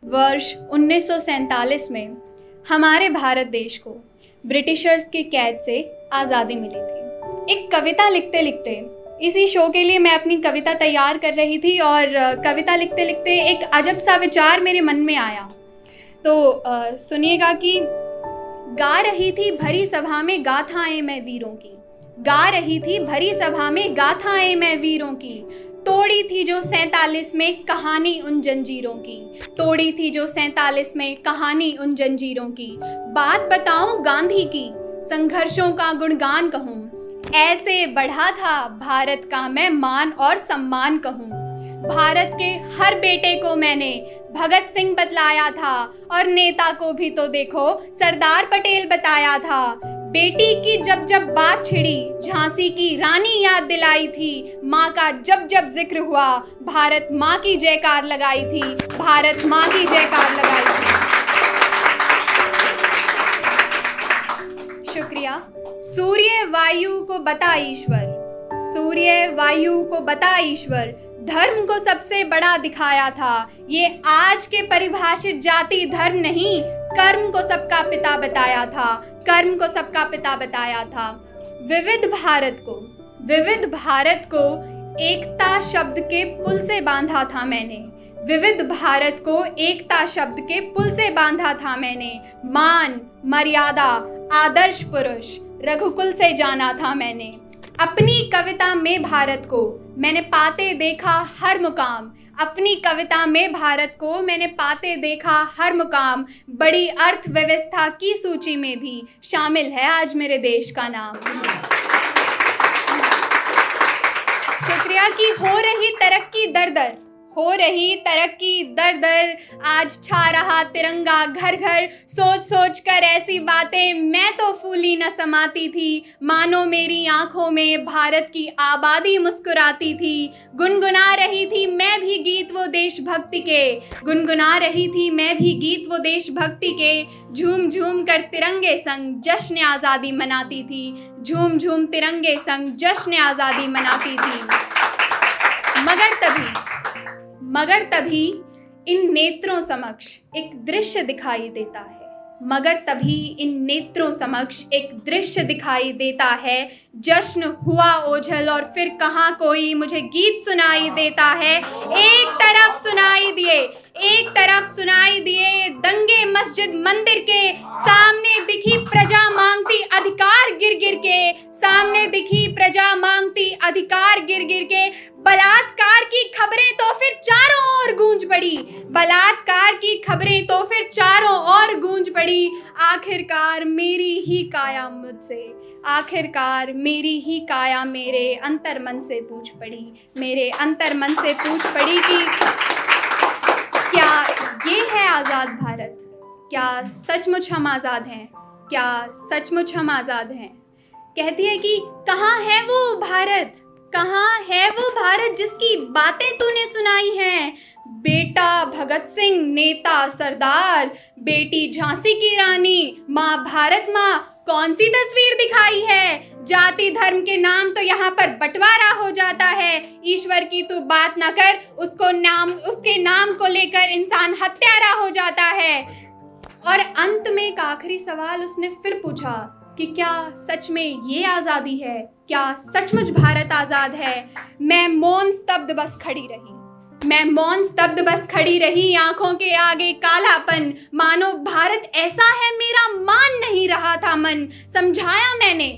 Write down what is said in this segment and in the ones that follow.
वर्ष 1947 में हमारे भारत देश को ब्रिटिशर्स के कैद से आज़ादी मिली थी। एक कविता लिखते लिखते, इसी शो के लिए मैं अपनी कविता तैयार कर रही थी और कविता लिखते लिखते एक अजब सा विचार मेरे मन में आया। तो सुनिएगा कि गा रही थी भरी सभा में गाथाएं मैं वीरों की, गा रही थी भरी सभा में गाथाएं मैं वीरों की, तोड़ी थी जो 47 में कहानी उन जंजीरों की, तोड़ी थी जो 47 में कहानी उन जंजीरों की। बात बताऊं गांधी की, संघर्षों का गुणगान कहूं, ऐसे बढ़ा था भारत का मैं मान और सम्मान कहूं। भारत के हर बेटे को मैंने भगत सिंह बतलाया था और नेता को भी तो देखो सरदार पटेल बताया था। बेटी की जब जब बात छिड़ी झांसी की रानी याद दिलाई थी, माँ का जब जब जिक्र हुआ भारत माँ की जयकार लगाई थी, भारत माँ की जयकार लगाई थी। शुक्रिया। सूर्य वायु को बता ईश्वर, सूर्य वायु को बता ईश्वर, धर्म को सबसे बड़ा दिखाया था। ये आज के परिभाषित जाति धर्म नहीं, कर्म को सबका पिता बताया था, कर्म को सबका पिता बताया था। विविध भारत को एकता शब्द के पुल से बांधा था मैंने, विविध भारत को एकता शब्द के पुल से बांधा था मैंने। मान मर्यादा आदर्श पुरुष रघुकुल से जाना था मैंने। अपनी कविता में भारत को मैंने पाते देखा हर मुकाम, अपनी कविता में भारत को मैंने पाते देखा हर मुकाम। बड़ी अर्थव्यवस्था की सूची में भी शामिल है आज मेरे देश का नाम। शुक्रिया कि हो रही तरक्की दर दर, हो रही तरक्की दर दर, आज छा रहा तिरंगा घर घर। सोच सोच कर ऐसी बातें मैं तो फूली न समाती थी, मानो मेरी आंखों में भारत की आबादी मुस्कुराती थी। गुनगुना रही थी मैं भी गीत वो देशभक्ति के, गुनगुना रही थी मैं भी गीत वो देशभक्ति के। झूम झूम कर तिरंगे संग जश्न आज़ादी मनाती थी, झूम झूम तिरंगे संग जश्न आज़ादी मनाती थी। मगर तभी इन नेत्रों समक्ष एक दृश्य दिखाई देता है, मगर तभी इन नेत्रों समक्ष एक दृश्य दिखाई देता है। जश्न हुआ ओझल और फिर कहाँ कोई मुझे गीत सुनाई देता है। एक तरफ सुनाई दिए दंगे मस्जिद मंदिर के, सामने दिखी प्रजा मांगती अधिकार गिर गिर के, सामने दिखी प्रजा मांगती अधिकार गिर गिर के। बलात्कार की खबरें तो फिर चारों ओर गूंज पड़ी, बलात्कार की खबरें तो फिर चारों ओर गूंज पड़ी। आखिरकार मेरी ही काया मुझसे, आखिरकार मेरी ही काया मेरे अंतर मन से पूछ पड़ी, मेरे अंतर मन से पूछ पड़ी कि क्या ये है आज़ाद भारत, क्या सचमुच हम आज़ाद हैं, क्या सचमुच हम आज़ाद हैं। कहती है कि कहाँ है वो भारत, कहाँ है वो भारत जिसकी बातें तूने सुनाई हैं। बेटा भगत सिंह नेता सरदार, बेटी झांसी की रानी, माँ भारत माँ, कौन सी तस्वीर दिखाई है। जाति धर्म के नाम तो यहाँ पर बंटवारा हो जाता है। ईश्वर की तू बात न कर, उसके नाम को लेकर इंसान हत्यारा हो जाता है। और अंत में एक आखिरी सवाल उसने फिर पूछा कि क्या सच में ये आज़ादी है, क्या सचमुच भारत आज़ाद है। मैं मौन स्तब्ध बस खड़ी रही, मैं मौन स्तब्ध बस खड़ी रही, आंखों के आगे कालापन, मानो भारत ऐसा है मेरा मान नहीं रहा था मन। समझाया मैंने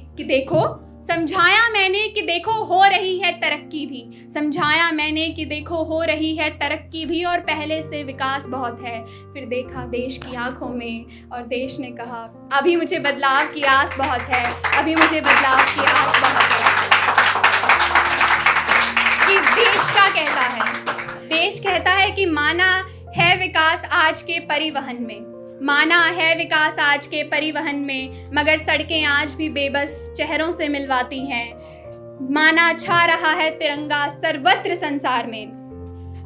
कि देखो हो रही है तरक्की भी, समझाया मैंने कि देखो हो रही है तरक्की भी और पहले से विकास बहुत है। फिर देखा देश की आंखों में और देश ने कहा अभी मुझे बदलाव की आस बहुत है, अभी मुझे बदलाव की आस बहुत है। कि देश क्या कहता है, देश कहता है कि माना है विकास आज के परिवहन में, माना है विकास आज के परिवहन में, मगर सड़कें आज भी बेबस चेहरों से मिलवाती हैं। माना छा रहा है तिरंगा सर्वत्र संसार में।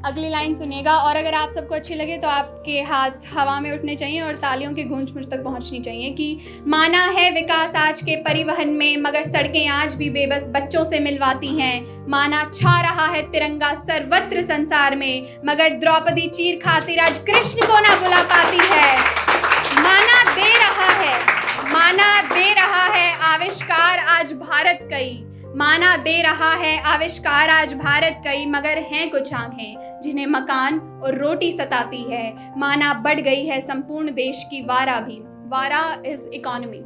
अगली लाइन सुनिएगा, और अगर आप सबको अच्छी लगे तो आपके हाथ हवा में उठने चाहिए और तालियों की गूंज मुझ तक पहुंचनी चाहिए कि माना है विकास आज के परिवहन में, मगर सड़कें आज भी बेबस बच्चों से मिलवाती हैं। माना छा रहा है तिरंगा सर्वत्र संसार में, मगर द्रौपदी चीर खातिर आज कृष्ण को ना बुला पाती है। माना दे रहा है आविष्कार आज भारत कई, माना दे रहा है आविष्कार आज भारत कई, मगर हैं कुछ आंखें जिन्हें मकान और रोटी सताती है। माना बढ़ गई है संपूर्ण देश की वारा भी, वारा इज इकोनॉमी।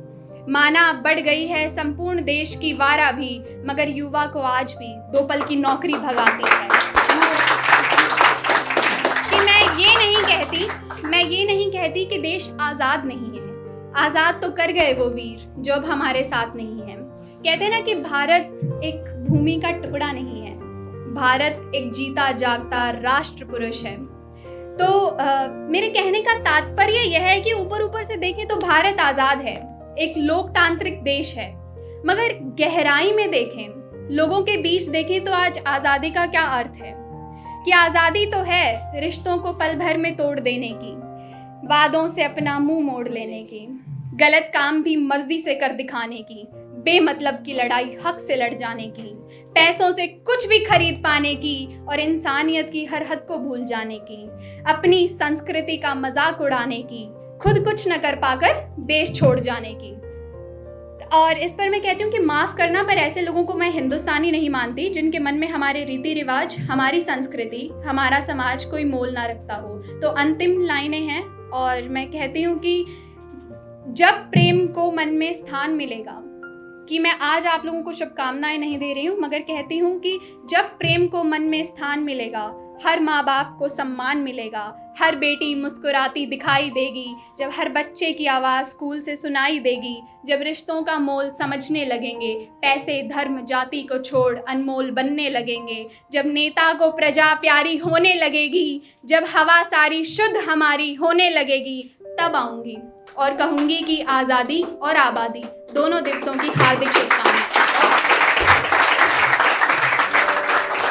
माना बढ़ गई है संपूर्ण देश की वारा भी, मगर युवा को आज भी 2 पल की नौकरी भगाती है। कि मैं ये नहीं कहती कि देश आज़ाद नहीं है। आज़ाद तो कर गए वो वीर जो अब हमारे साथ नहीं है। कहते हैं ना कि भारत एक भूमि का टुकड़ा नहीं है, भारत एक जीता जागता राष्ट्र पुरुष है। तो मेरे कहने का तात्पर्य यह है कि ऊपर से देखें तो भारत आज़ाद है, एक लोकतांत्रिक देश है, मगर गहराई में देखें, लोगों के बीच देखें तो आज आज़ादी का क्या अर्थ है। कि आज़ादी तो है रिश्तों को पल भर में तोड़ देने की, वादों से अपना मुंह मोड़ लेने की, गलत काम भी मर्जी से कर दिखाने की, बेमतलब की लड़ाई हक से लड़ जाने की, पैसों से कुछ भी खरीद पाने की और इंसानियत की हर हद को भूल जाने की, अपनी संस्कृति का मजाक उड़ाने की, खुद कुछ न कर पाकर देश छोड़ जाने की। और इस पर मैं कहती हूँ कि माफ़ करना, पर ऐसे लोगों को मैं हिंदुस्तानी नहीं मानती जिनके मन में हमारे रीति रिवाज, हमारी संस्कृति, हमारा समाज कोई मोल ना रखता हो। तो अंतिम लाइनें हैं और मैं कहती हूँ कि जब प्रेम को मन में स्थान मिलेगा, कि मैं आज आप लोगों को शुभकामनाएं नहीं दे रही हूँ, मगर कहती हूँ कि जब प्रेम को मन में स्थान मिलेगा, हर माँ बाप को सम्मान मिलेगा, हर बेटी मुस्कुराती दिखाई देगी, जब हर बच्चे की आवाज़ स्कूल से सुनाई देगी, जब रिश्तों का मोल समझने लगेंगे, पैसे धर्म जाति को छोड़ अनमोल बनने लगेंगे, जब नेता को प्रजा प्यारी होने लगेगी, जब हवा सारी शुद्ध हमारी होने लगेगी, तब आऊँगी और कहूँगी कि आज़ादी और आबादी दोनों दिवसों की हार्दिक शुभकामनाएं।